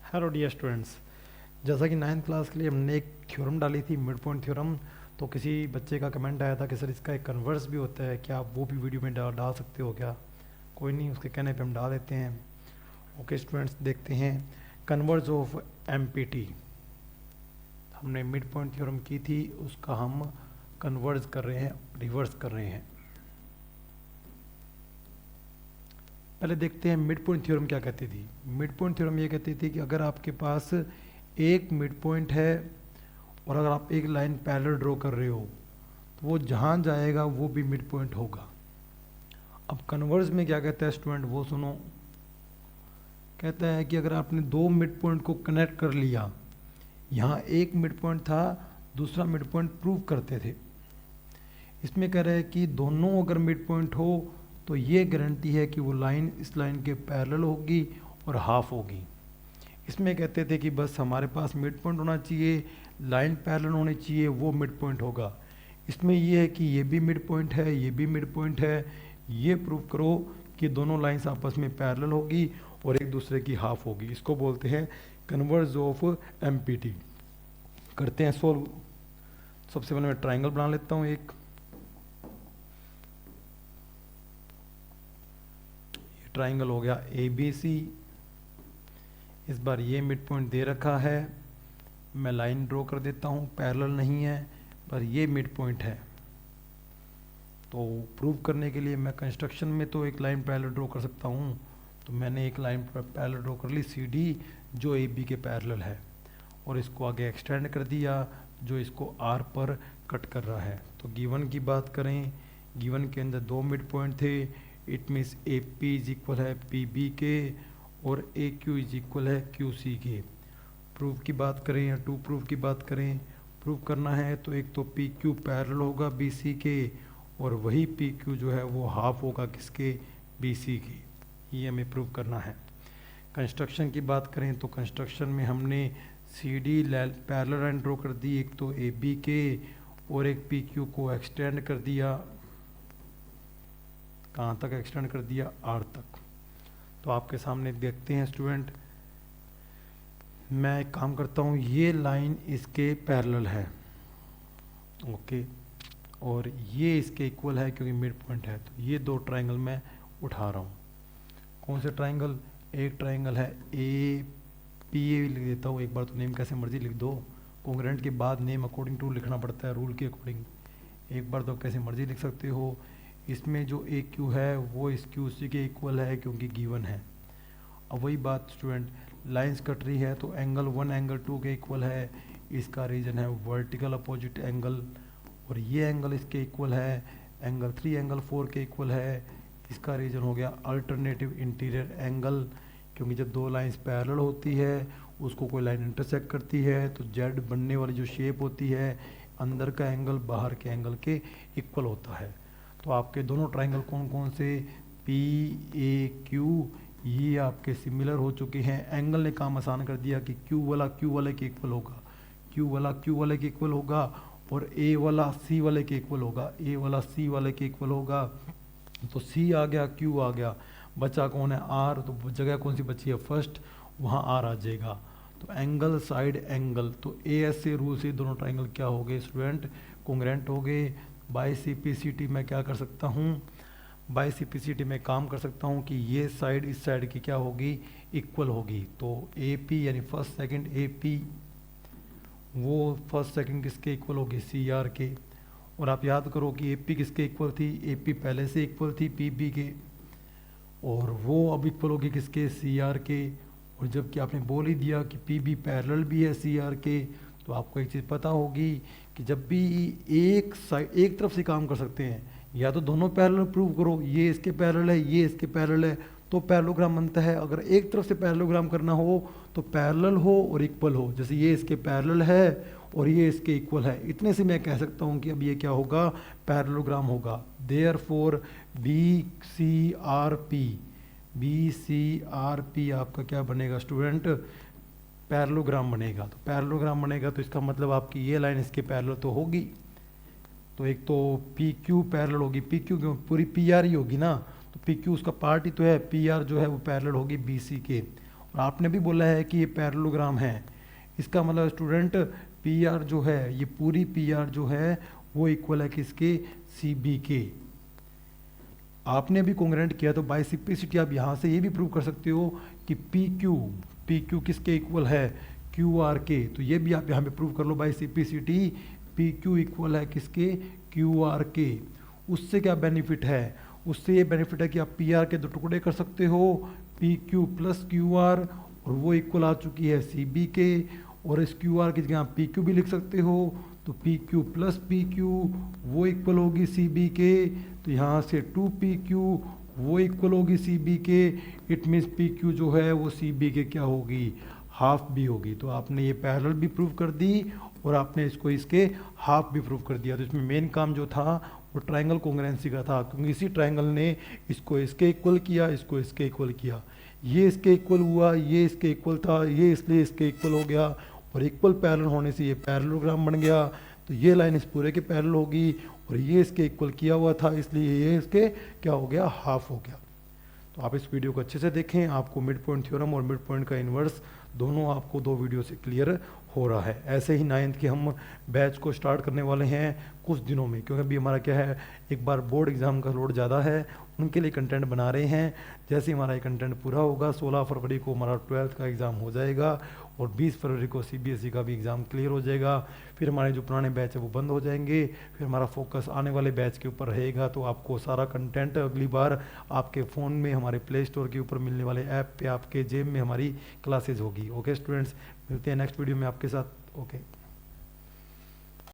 Hello dear students. जैसा कि ninth class के लिए हमने एक थ्योरम डाली थी, मिड पॉइंट थ्योरम। तो किसी बच्चे का कमेंट आया था कि सर इसका एक कन्वर्स भी होता है, क्या आप वो भी वीडियो में डाल सकते हो क्या? कोई नहीं, उसके कहने पे हम डाल देते हैं। ओके स्टूडेंट्स, देखते हैं कन्वर्स ऑफ एमपीटी। हमने मिड पॉइंट थ्योरम की थी, उसका हम कन्वर्स कर रहे हैं, रिवर्स कर रहे हैं। पहले देखते हैं मिड पॉइंट थ्योरम क्या कहती थी। मिड पॉइंट थ्योरम ये कहती थी कि अगर आपके पास एक मिड पॉइंट है और अगर आप एक लाइन पैरेलल ड्रॉ कर रहे हो तो वो जहाँ जाएगा वो भी मिड पॉइंट होगा। अब कन्वर्स में क्या कहता है स्टूडेंट, वो सुनो। कहता है कि अगर आपने दो मिड पॉइंट को कनेक्ट कर लिया, यहाँ एक मिड पॉइंट था, दूसरा मिड पॉइंट प्रूव करते थे। इसमें कह रहा है कि दोनों अगर मिड पॉइंट हो तो ये गारंटी है कि वो लाइन इस लाइन के पैरेलल होगी और हाफ होगी। इसमें कहते थे कि बस हमारे पास मिड पॉइंट होना चाहिए, लाइन पैरेलल होनी चाहिए, वो मिड पॉइंट होगा। इसमें ये है कि ये भी मिड पॉइंट है, ये भी मिड पॉइंट है। ये प्रूव करो कि दोनों लाइंस आपस में पैरेलल होगी और एक दूसरे की हाफ होगी। इसको बोलते हैं कन्वर्स ऑफ एमपीटी। करते हैं सोल्व। सबसे पहले मैं ट्राइंगल बना लेता हूँ एक। ये ट्राइंगल हो गया ABC। इस बार ये मिड पॉइंट दे रखा है, मैं लाइन ड्रॉ कर देता हूँ, पैरेलल नहीं है पर ये मिड पॉइंट है। तो प्रूव करने के लिए मैं कंस्ट्रक्शन में तो एक लाइन पैरेलल ड्रॉ कर सकता हूँ, तो मैंने एक लाइन पैरेलल ड्रॉ कर ली CD जो AB के पैरेलल है, और इसको आगे एक्सटेंड कर दिया जो इसको R पर कट कर रहा है। तो गिवन की बात करें, गिवन के अंदर दो मिड पॉइंट थे, it means AP is equal है PB के और AQ इज इक्वल है QC के। प्रूफ की बात करें या टू प्रूफ की बात करें, प्रूफ करना है तो एक तो PQ पैरेलल होगा BC के और वही PQ जो है वो हाफ होगा किसके, BC के। ये हमें प्रूफ करना है। कंस्ट्रक्शन की बात करें तो कंस्ट्रक्शन में हमने CD पैरेलल लाइन ड्रॉ कर दी, एक तो AB के और एक PQ को एक्सटेंड कर दिया। कहाँ तक एक्सटेंड कर दिया, R तक। तो आपके सामने देखते हैं स्टूडेंट, मैं एक काम करता हूँ, ये लाइन इसके पैरेलल है, ओके, और ये इसके इक्वल है क्योंकि मिड पॉइंट है। तो ये दो ट्राइंगल मैं उठा रहा हूँ। कौन से ट्राइंगल? एक ट्राइंगल है APA लिख देता हूँ, एक बार तो नेम कैसे मर्जी लिख दो, कॉन्ग्रेंट के बाद नेम अकॉर्डिंग टू लिखना पड़ता है रूल के अकॉर्डिंग। एक बार तो कैसे मर्जी लिख सकते हो। इसमें जो AQ है वो इस QC के इक्वल है क्योंकि गिवन है। अब वही बात स्टूडेंट, लाइंस कट रही है तो एंगल 1 एंगल 2 के इक्वल है, इसका रीजन है वर्टिकल अपोजिट एंगल, और ये एंगल इसके इक्वल है, एंगल 3 एंगल 4 के इक्वल है, इसका रीजन हो गया अल्टरनेटिव इंटीरियर एंगल। क्योंकि जब दो लाइंस पैरेलल होती है, उसको कोई लाइन इंटरसेक्ट करती है तो जेड बनने वाली जो शेप होती है, अंदर का एंगल बाहर के एंगल के इक्वल होता है। तो आपके दोनों ट्राइंगल कौन कौन से, PAQ, ये आपके सिमिलर हो चुके हैं। एंगल ने काम आसान कर दिया कि Q वाला Q वाले के इक्वल होगा, Q वाला Q वाले के इक्वल होगा, और A वाला C वाले के इक्वल होगा, A वाला C वाले के इक्वल होगा। तो C आ गया, Q आ गया, बचा कौन है, R। तो जगह कौन सी बची है, फर्स्ट, वहाँ R आ जाएगा। तो एंगल साइड एंगल, तो AS से रूल से दोनों ट्राइंगल क्या हो गए स्टूडेंट, कॉन्ग्रेंट हो गए। बाय CPCT मैं क्या कर सकता हूँ, बाय CPCT में काम कर सकता हूँ कि ये साइड इस साइड की क्या होगी, इक्वल होगी। तो AP यानी फर्स्ट सेकंड AP, वो फर्स्ट सेकंड किसके इक्वल होगी, CR के। और आप याद करो कि AP किसके इक्वल थी, AP पहले से इक्वल थी PB के, और वो अब इक्वल होगी किसके, CR के। और जबकि आपने बोल ही दिया कि PB पैरेलल भी है CR के, तो आपको एक चीज़ पता होगी कि जब भी एक साइड एक तरफ से काम कर सकते हैं, या तो दोनों पैरेलल प्रूव करो, ये इसके पैरेलल है ये इसके पैरेलल है, तो पैरेललोग्राम बनता है। अगर एक तरफ से पैरेललोग्राम करना हो तो पैरेलल हो और इक्वल हो, जैसे ये इसके पैरेलल है और ये इसके इक्वल है, इतने से मैं कह सकता हूँ कि अब ये क्या होगा, पैरेललोग्राम होगा। देयरफॉर BCRP आपका क्या बनेगा स्टूडेंट, पैरेललोग्राम बनेगा। तो पैरेललोग्राम बनेगा तो इसका मतलब आपकी ये लाइन इसके पैरेलल तो होगी। तो एक तो PQ पैरेलल होगी, PQ क्यों, पूरी PR ही होगी ना, तो PQ उसका पार्ट ही तो है, PR जो है वो पैरेलल होगी BC के। और आपने भी बोला है कि ये पैरेललोग्राम है, इसका मतलब स्टूडेंट पी आर जो है, ये पूरी पी आर जो है वो इक्वल है किसके, सी बी के। आपने भी कॉन्ग्रेंट किया तो बाय सिंप्लिसिटी आप यहाँ से ये भी प्रूव कर सकते हो कि पी क्यू किसके इक्वल है, क्यू आर के। तो ये भी आप यहाँ पे प्रूव कर लो by simplicity, P Q equal है किसके, क्यू आर के। उससे क्या बेनिफिट है, उससे ये बेनिफिट है कि आप पी आर के दो टुकड़े कर सकते हो, P Q plus Q R, और वो इक्वल आ चुकी है सी बी के। और इस क्यू आर की जगह आप पी क्यू भी लिख सकते हो, तो P Q plus P Q वो इक्वल होगी सी बी के। तो यहाँ से 2PQ वो इक्वल होगी सी बी के। इट मीन्स पी क्यू जो है वो सी बी के क्या होगी, हाफ भी होगी। तो आपने ये पैरेलल भी प्रूव कर दी और आपने इसको इसके हाफ भी प्रूव कर दिया। तो इसमें मेन काम जो था वो ट्रायंगल कॉन्ग्रुएंसी का था, क्योंकि इसी ट्रायंगल ने इसको इसके इक्वल किया, इसको इसके इक्वल किया, ये इसके इक्वल हुआ, ये इसके इक्वल था, ये इसलिए इसके इक्वल हो गया, और इक्वल पैरेलल होने से ये पैरेललोग्राम बन गया। तो ये लाइन इस पूरे के पैरेलल होगी, और ये इसके इक्वल किया हुआ था, इसलिए ये इसके क्या हो गया, हाफ हो गया। तो आप इस वीडियो को अच्छे से देखें, आपको मिड पॉइंट थ्योरम और मिड पॉइंट का इन्वर्स दोनों आपको 2 वीडियो से क्लियर हो रहा है। ऐसे ही 9th के हम बैच को स्टार्ट करने वाले हैं कुछ दिनों में, क्योंकि अभी हमारा क्या है, एक बार बोर्ड एग्ज़ाम का लोड ज़्यादा है, उनके लिए कंटेंट बना रहे हैं। जैसे हमारा ये कंटेंट पूरा होगा, 16 फरवरी को हमारा 12th का एग्ज़ाम हो जाएगा, और 20 फरवरी को CBSE का भी एग्ज़ाम क्लियर हो जाएगा। फिर हमारे जो पुराने बैच है वो बंद हो जाएंगे, फिर हमारा फोकस आने वाले बैच के ऊपर रहेगा। तो आपको सारा कंटेंट अगली बार आपके फ़ोन में हमारे प्ले स्टोर के ऊपर मिलने वाले ऐप पे आपके जेब में हमारी क्लासेज होगी। ओके स्टूडेंट्स, मिलते हैं नेक्स्ट वीडियो में आपके साथ। ओके।